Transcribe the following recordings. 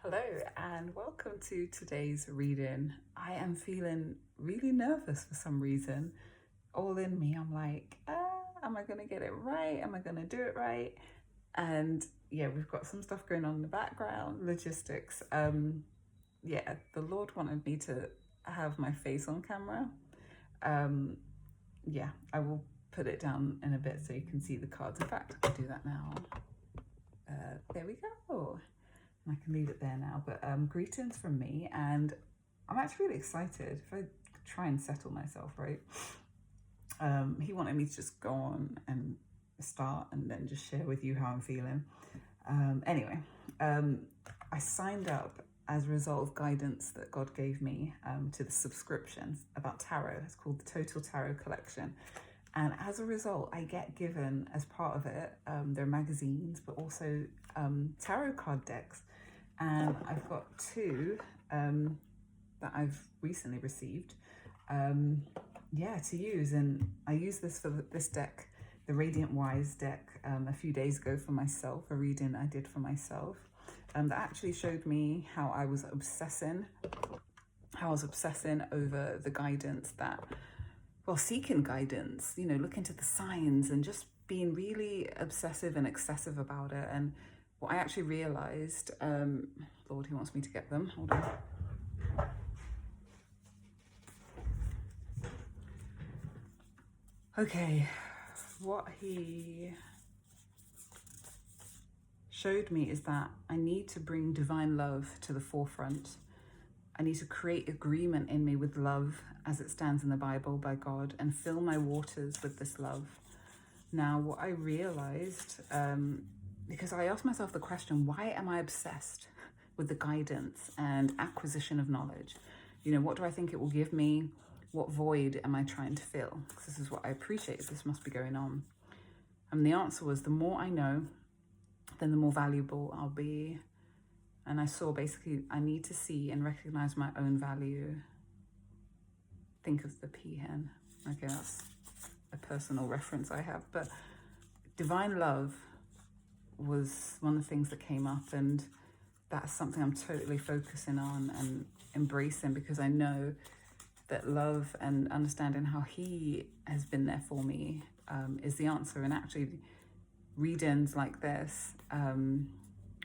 Hello and welcome to today's reading. I am feeling really nervous for some reason. All in me, I'm like, am I going to get it right? Am I going to do it right? And yeah, we've got some stuff going on in the background, logistics. Yeah, the Lord wanted me to have my face on camera. Yeah, I will put it down in a bit so you can see the cards. In fact, I'll do that now. There we go. I can leave it there now, but greetings from me, and I'm actually really excited. If I try and settle myself, right? He wanted me to just go on and start and then just share with you how I'm feeling. Anyway, I signed up as a result of guidance that God gave me to the subscription about tarot. It's called the Total Tarot Collection. And as a result, I get given, as part of it, there are magazines, but also tarot card decks. And I've got two that I've recently received, to use. And I used this for this deck, the Radiant Wise deck, a few days ago for myself, a reading I did for myself, that actually showed me how I was obsessing over the guidance that, seeking guidance, looking to the signs and just being really obsessive and excessive about it. And what I actually realized, Lord, he wants me to get them. Hold on. Okay, what he showed me is that I need to bring divine love to the forefront. I need to create agreement in me with love as it stands in the Bible by God and fill my waters with this love. Now, what I realized, because I asked myself the question, why am I obsessed with the guidance and acquisition of knowledge? What do I think it will give me? What void am I trying to fill? Because this is what I appreciate, this must be going on. And the answer was, the more I know, then the more valuable I'll be. And I saw basically, I need to see and recognize my own value. Think of the peahen. Okay, that's a personal reference I have, but divine love was one of the things that came up, and that's something I'm totally focusing on and embracing, because I know that love and understanding how he has been there for me is the answer. And actually readings like this,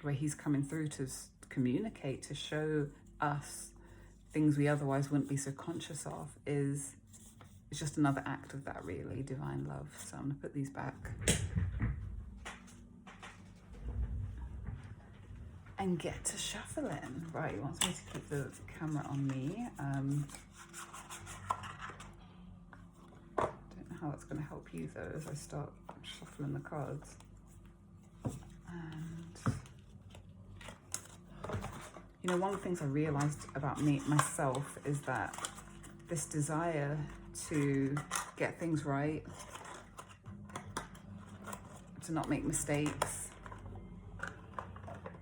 where he's coming through to communicate, to show us things we otherwise wouldn't be so conscious of, is just another act of that, really, divine love. So I'm gonna put these back and get to shuffling. Right, he wants me to keep the camera on me. Don't know how that's going to help you though as I start shuffling the cards. And one of the things I realized about myself is that this desire to get things right, to not make mistakes,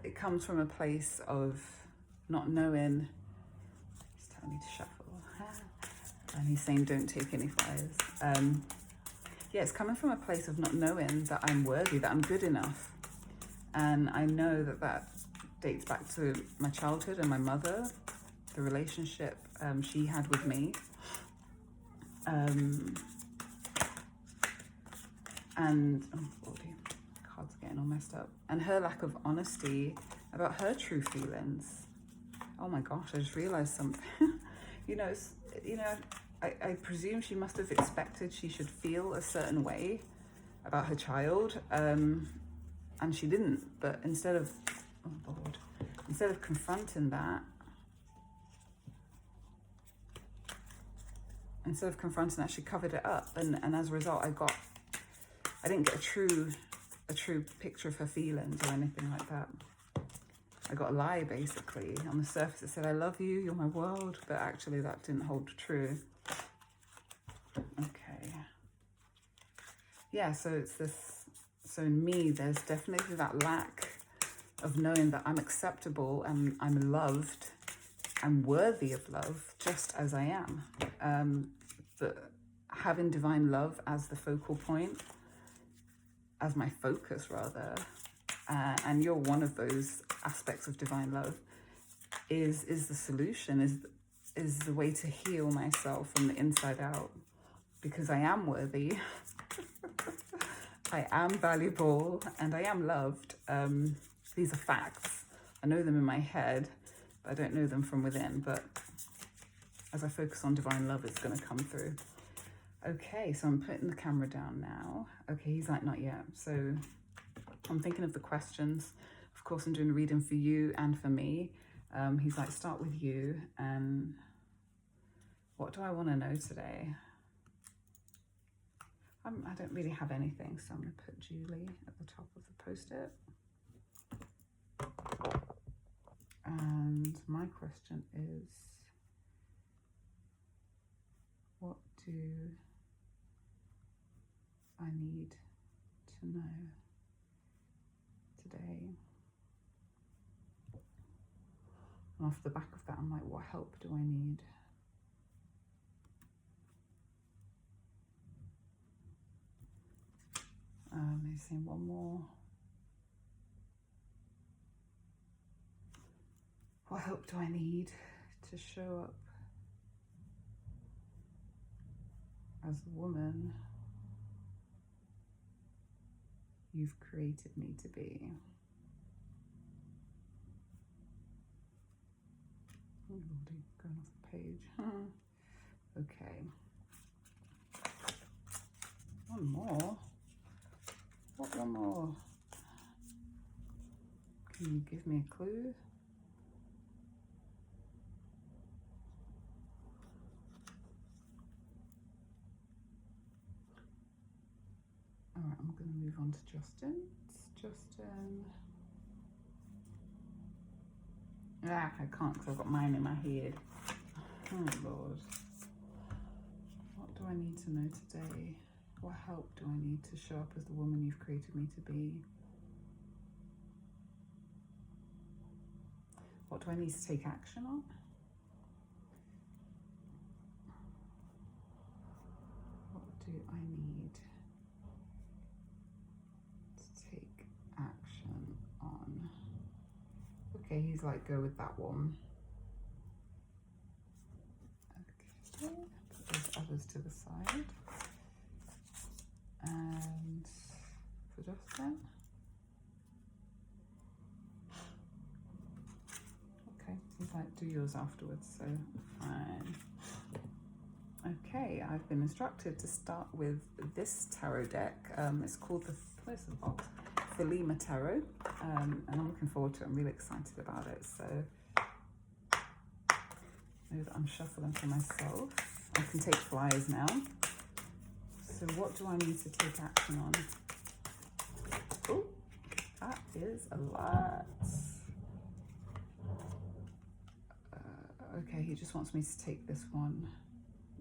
it comes from a place of not knowing. He's telling me to shuffle. And he's saying don't take any fires. It's coming from a place of not knowing that I'm worthy, that I'm good enough. And I know that dates back to my childhood and my mother, the relationship she had with me. And cards getting all messed up. And her lack of honesty about her true feelings. Oh my gosh, I just realized something. I presume she must have expected she should feel a certain way about her child, and she didn't. But instead of confronting that, she covered it up, and as a result, I didn't get a true picture of her feelings or anything like that. I got a lie, basically. On the surface, it said, I love you, you're my world, but actually that didn't hold true. Okay. Yeah, so it's this, so in me, there's definitely that lack of knowing that I'm acceptable and I'm loved, I'm worthy of love, just as I am. But having divine love as the focal point, as my focus rather, and you're one of those aspects of divine love, is the solution, is the way to heal myself from the inside out, because I am worthy. I am valuable and I am loved. These are facts. I know them in my head, but I don't know them from within. But as I focus on divine love, it's going to come through. Okay, so I'm putting the camera down now. Okay, he's like, not yet. So I'm thinking of the questions. Of course, I'm doing a reading for you and for me. He's like, start with you. And what do I want to know today? I don't really have anything, so I'm going to put Julie at the top of the post-it. And my question is, what do I need to know today? And off the back of that, I'm like, what help do I need? Maybe saying one more. What help do I need to show up as the woman you've created me to be? Oh, already going off the page. Okay. One more. What one more? Can you give me a clue? All right, I'm going to move on to Justin. Justin. I can't because I've got mine in my head. Oh, Lord. What do I need to know today? What help do I need to show up as the woman you've created me to be? What do I need to take action on? What do I need to take action on? Okay, he's like, go with that one. Okay, put those others to the side. And for Justin. Okay, he's like, do yours afterwards, so fine. Okay, I've been instructed to start with this tarot deck. It's called where's the box? Thelema Tarot, and I'm looking forward to it. I'm really excited about it. So know that I'm shuffling for myself. I can take flyers now. So what do I need to take action on? Oh, that is a lot. Okay, he just wants me to take this one.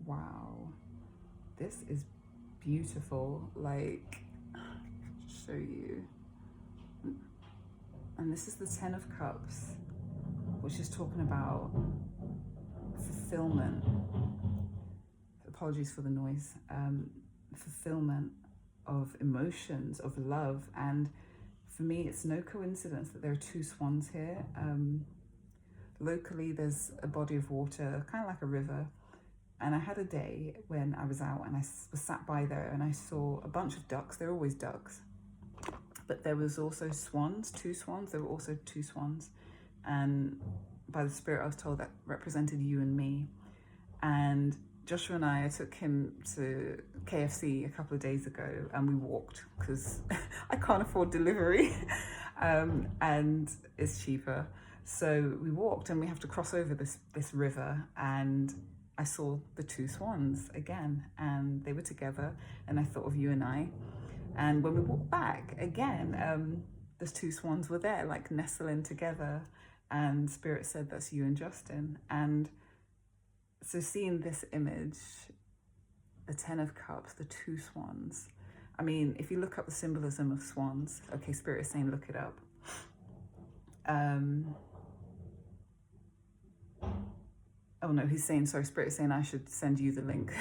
Wow, this is beautiful. Like, show you. And this is the 10 of Cups, which is talking about fulfillment. Apologies for the noise. Fulfillment of emotions, of love. And for me, it's no coincidence that there are two swans here. Locally, there's a body of water, kind of like a river. And I had a day when I was out and I was sat by there and I saw a bunch of ducks. There are always ducks. But there was also swans, two swans. There were also two swans. And by the Spirit, I was told that represented you and me. And Joshua and I took him to KFC a couple of days ago and we walked because I can't afford delivery and it's cheaper. So we walked and we have to cross over this river, and I saw the two swans again and they were together, and I thought of you and I. And when we walked back again, those two swans were there, like nestling together, and Spirit said, that's you and Justin. And so seeing this image, the 10 of Cups, the two swans, I mean, if you look up the symbolism of swans, okay, Spirit is saying look it up. Oh no, he's saying, sorry, Spirit is saying I should send you the link.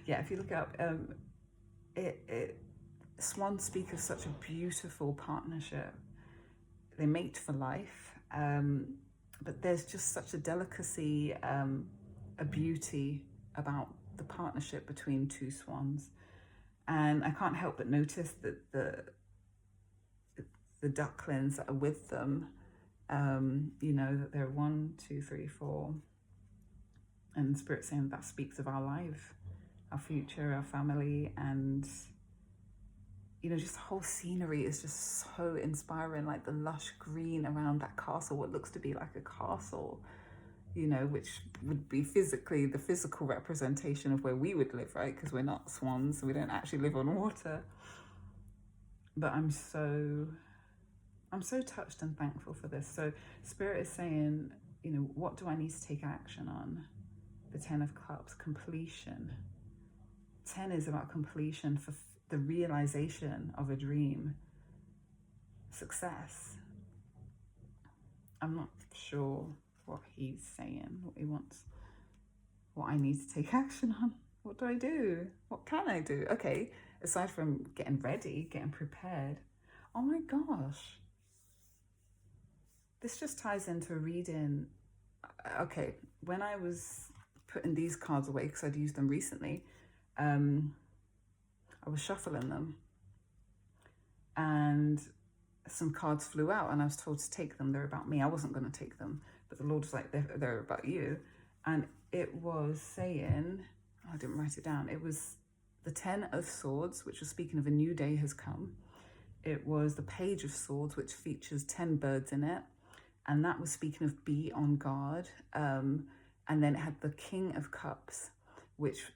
Yeah, if you look it up, swans speak of such a beautiful partnership. They mate for life. but there's just such a delicacy, a beauty about the partnership between two swans. And I can't help but notice that the ducklings that are with them, that they're 1, 2, 3, 4. And the Spirit saying that speaks of our life, our future, our family, and just the whole scenery is just so inspiring, like the lush green around that castle, what looks to be like a castle, which would be physically the physical representation of where we would live, right? Because we're not swans, so we don't actually live on water. But I'm so touched and thankful for this. So Spirit is saying, what do I need to take action on? The 10 of Cups, completion. 10 is about completion, for the realization of a dream, success. I'm not sure what he's saying, what he wants, what I need to take action on. What do I do? What can I do? Okay, aside from getting ready, getting prepared. Oh my gosh. This just ties into reading. Okay, when I was putting these cards away, because I'd used them recently, I was shuffling them and some cards flew out and I was told to take them. They're about me. I wasn't going to take them, but the Lord was like, they're about you. And it was saying, I didn't write it down. It was the 10 of Swords, which was speaking of a new day has come. It was the Page of Swords, which features 10 birds in it. And that was speaking of be on guard. And then it had the King of Cups, which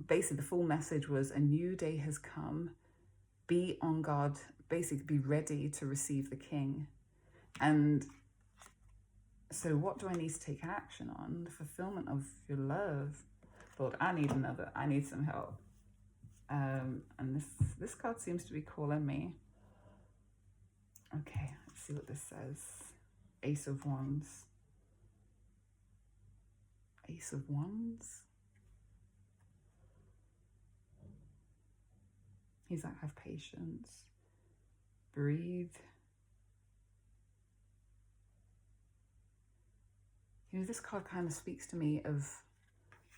basically the full message was a new day has come. Be on guard, basically be ready to receive the King. And so what do I need to take action on? The fulfillment of your love. Lord, I need some help. And this card seems to be calling me. Okay, let's see what this says. Ace of Wands. Ace of Wands. He's like, have patience. Breathe. This card kind of speaks to me of,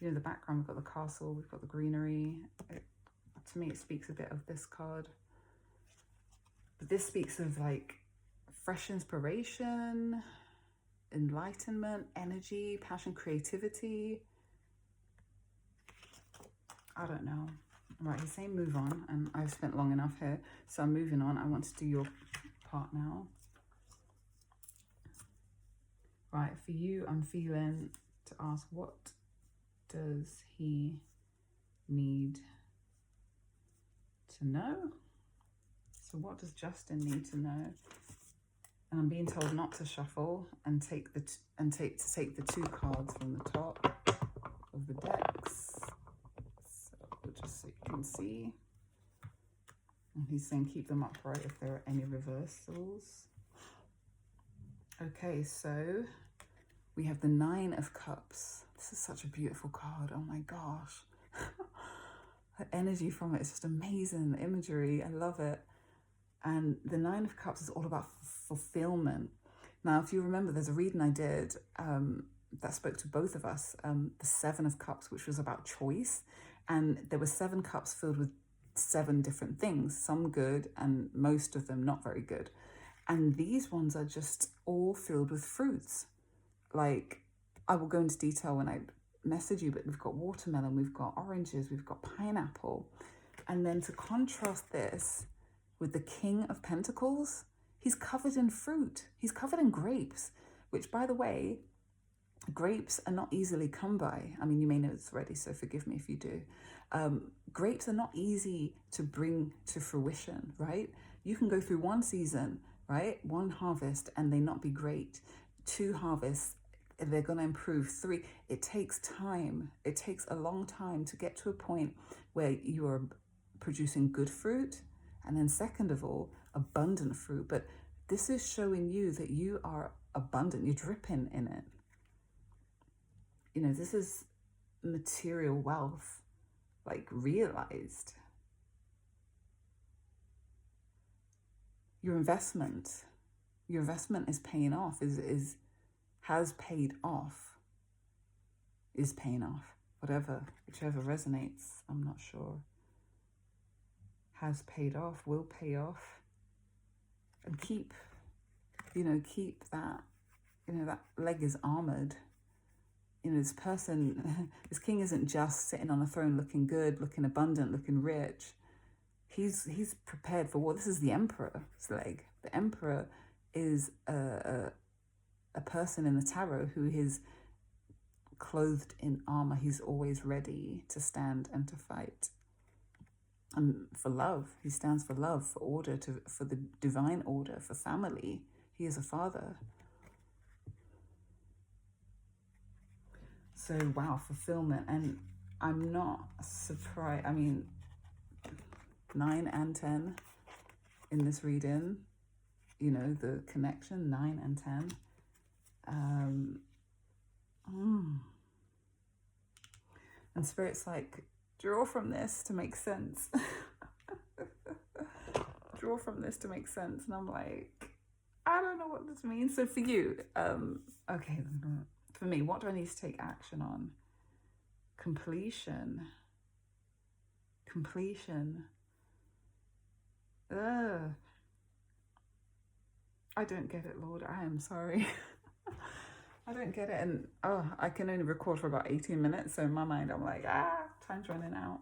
the background. We've got the castle, we've got the greenery. To me, it speaks a bit of this card. But this speaks of like fresh inspiration, enlightenment, energy, passion, creativity. I don't know. Right, he's saying move on, and I've spent long enough here, so I'm moving on. I want to do your part now. Right, for you, I'm feeling to ask, what does he need to know? So what does Justin need to know? And I'm being told not to shuffle and take the two cards from the top of the decks. So just so you can see. And he's saying keep them upright if there are any reversals. Okay, so we have the 9 of Cups. This is such a beautiful card. Oh my gosh. The energy from it is just amazing. The imagery, I love it. And the 9 of Cups is all about fulfillment. Now, if you remember, there's a reading I did that spoke to both of us, the 7 of Cups, which was about choice. And there were 7 cups filled with 7 different things, some good and most of them not very good. And these ones are just all filled with fruits. Like, I will go into detail when I message you, but we've got watermelon, we've got oranges, we've got pineapple. And then to contrast this with the King of Pentacles, he's covered in fruit. He's covered in grapes, which, by the way, grapes are not easily come by. I mean, you may know this already, so forgive me if you do. Grapes are not easy to bring to fruition, right? You can go through one season, right? 1 harvest and they not be great. 2 harvests, they're going to improve. 3, it takes time. It takes a long time to get to a point where you are producing good fruit. And then second of all, abundant fruit. But this is showing you that you are abundant. You're dripping in it. This is material wealth, like realized. Your investment is paying off, is has paid off, is paying off, whatever, whichever resonates, I'm not sure. Has paid off, will pay off, and keep that, that leg is armored. This person, this king isn't just sitting on a throne looking good, looking abundant, looking rich. He's prepared for war. This is the emperor's leg. The emperor is a person in the tarot who is clothed in armor. He's always ready to stand and to fight. And for love, he stands for love, for order, for the divine order, for family. He is a father. So, wow, fulfillment. And I'm not surprised. I mean, 9 and 10 in this reading, the connection, 9 and 10. And Spirit's like, draw from this to make sense. Draw from this to make sense. And I'm like, I don't know what this means. So for you, okay, for me, what do I need to take action on? Completion. I don't get it, Lord. I am sorry. I don't get it. And I can only record for about 18 minutes. So in my mind, I'm like, time's running out.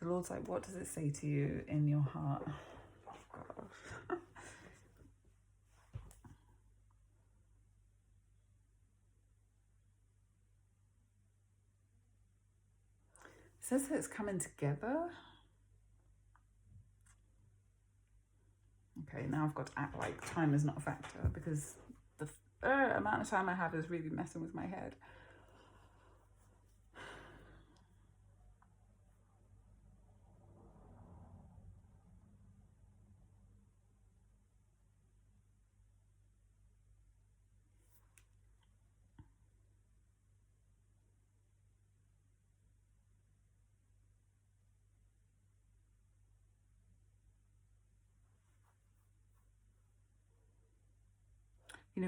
The Lord's like, what does it say to you in your heart? Oh, God. It says that it's coming together. Okay, now I've got to act like time is not a factor, because the amount of time I have is really messing with my head.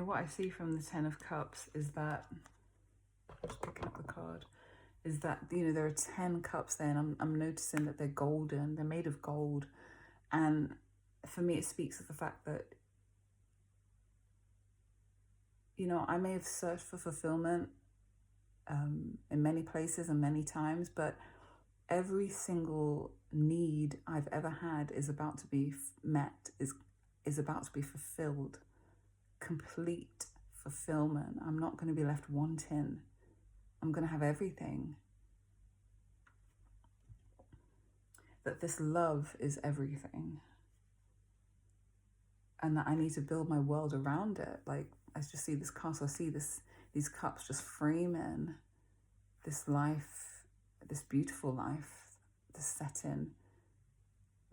What I see from the 10 of Cups is that, just picking up the card, is that, there are 10 cups there, and I'm noticing that they're golden, they're made of gold. And for me, it speaks of the fact that, I may have searched for fulfillment in many places and many times, but every single need I've ever had is about to be met, is about to be fulfilled. Complete fulfillment. I'm not going to be left wanting. I'm going to have everything. That this love is everything. And that I need to build my world around it. Like, I just see this castle, I see these cups just framing this life, this beautiful life, this setting.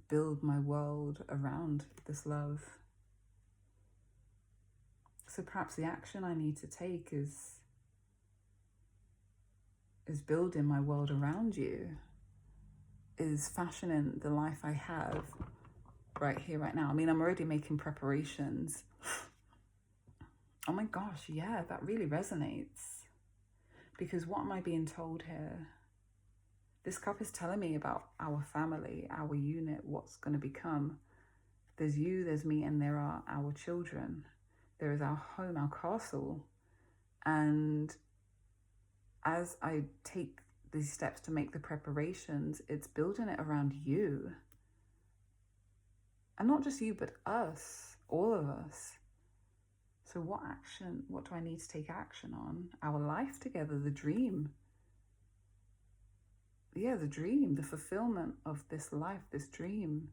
Build my world around this love. So perhaps the action I need to take is building my world around you, is fashioning the life I have right here, right now. I mean, I'm already making preparations. Oh my gosh, yeah, that really resonates. Because what am I being told here? This cup is telling me about our family, our unit, what's going to become. There's you, there's me, and there are our children. There is our home, our castle. And as I take these steps to make the preparations, it's building it around you. And not just you, but us, all of us. So what do I need to take action on? Our life together, the dream. Yeah, the dream, the fulfillment of this life, this dream.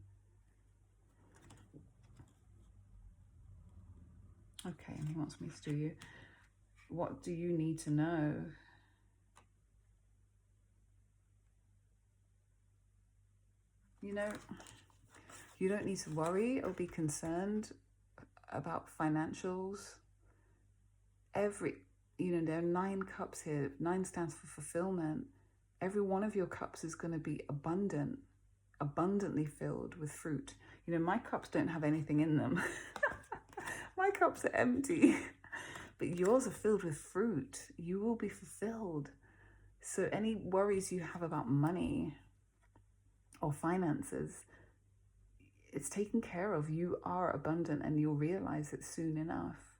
Okay, and he wants me to do you. What do you need to know? You don't need to worry or be concerned about financials. There are 9 cups here. 9 stands for fulfillment. Every one of your cups is going to be abundantly filled with fruit. You know, my cups don't have anything in them. My cups are empty. But yours are filled with fruit. You will be fulfilled. So any worries you have about money or finances, it's taken care of. You are abundant, and you'll realize it soon enough.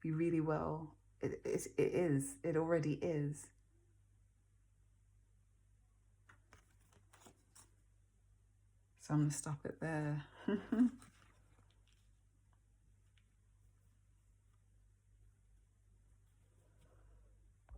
You really will. It is. It already is. So I'm going to stop it there.